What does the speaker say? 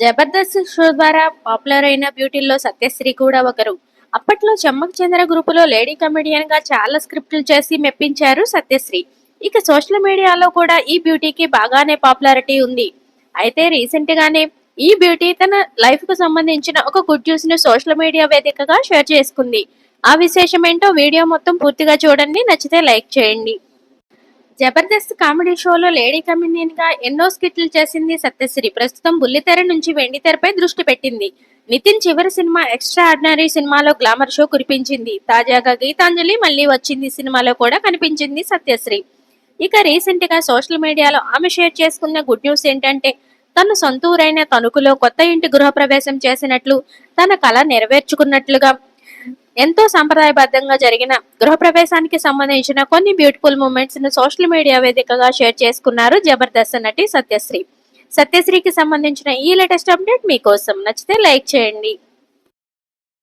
Jabardasth show ద్వారా popular అయిన బ్యూటీల్లో సత్యశ్రీ కూడా ఒకరు. అప్పట్లో చెమ్మక్ చంద్ర గ్రూపులో లేడీ కమెడియన్ గా చాలా స్క్రిప్టులు చేసి మెప్పించారు సత్యశ్రీ. ఇక సోషల్ మీడియాలో కూడా ఈ బ్యూటీకి బాగానే పాపులారిటీ ఉంది. అయితే రీసెంట్ గానే ఈ బ్యూటీ తన లైఫ్ కు సంబంధించిన ఒక గుడ్ న్యూస్ ను సోషల్ మీడియా వేదికగా షేర్ చేసుకుంది. ఆ విశేషం ఏంటో వీడియో మొత్తం పూర్తిగా చూడండి. నచ్చితే లైక్ చేయండి. జబర్దస్త్ కామెడీ షోలో లేడీ కమెడియన్ గా ఎన్నో స్కిట్లు చేసింది సత్యశ్రీ. ప్రస్తుతం బుల్లితెర నుంచి వెండితెరపై దృష్టి పెట్టింది. నితిన్ చివరి సినిమా ఎక్స్ట్రా ఆర్డినరీ సినిమాలో గ్లామర్ షో కురిపించింది. తాజాగా గీతాంజలి మళ్ళీ వచ్చింది సినిమాలో కూడా కనిపించింది సత్యశ్రీ. ఇక రీసెంట్ గా సోషల్ మీడియాలో ఆమె షేర్ చేసుకున్న గుడ్ న్యూస్ ఏంటంటే తన సొంత ఊరైన తణుకులో కొత్త ఇంటి గృహప్రవేశం చేసినట్లు, తన కళ నెరవేర్చుకున్నట్లుగా ఎంతో సంప్రదాయబద్ధంగా జరిగిన గృహప్రవేశానికి సంబంధించిన కొన్ని బ్యూటిఫుల్ మూమెంట్స్ ను సోషల్ మీడియా వేదికగా షేర్ చేసుకున్నారు జబర్దస్త్ నటి సత్యశ్రీ. సత్యశ్రీకి సంబంధించిన ఈ లేటెస్ట్ అప్డేట్ మీకోసం. నచ్చితే లైక్ చేయండి.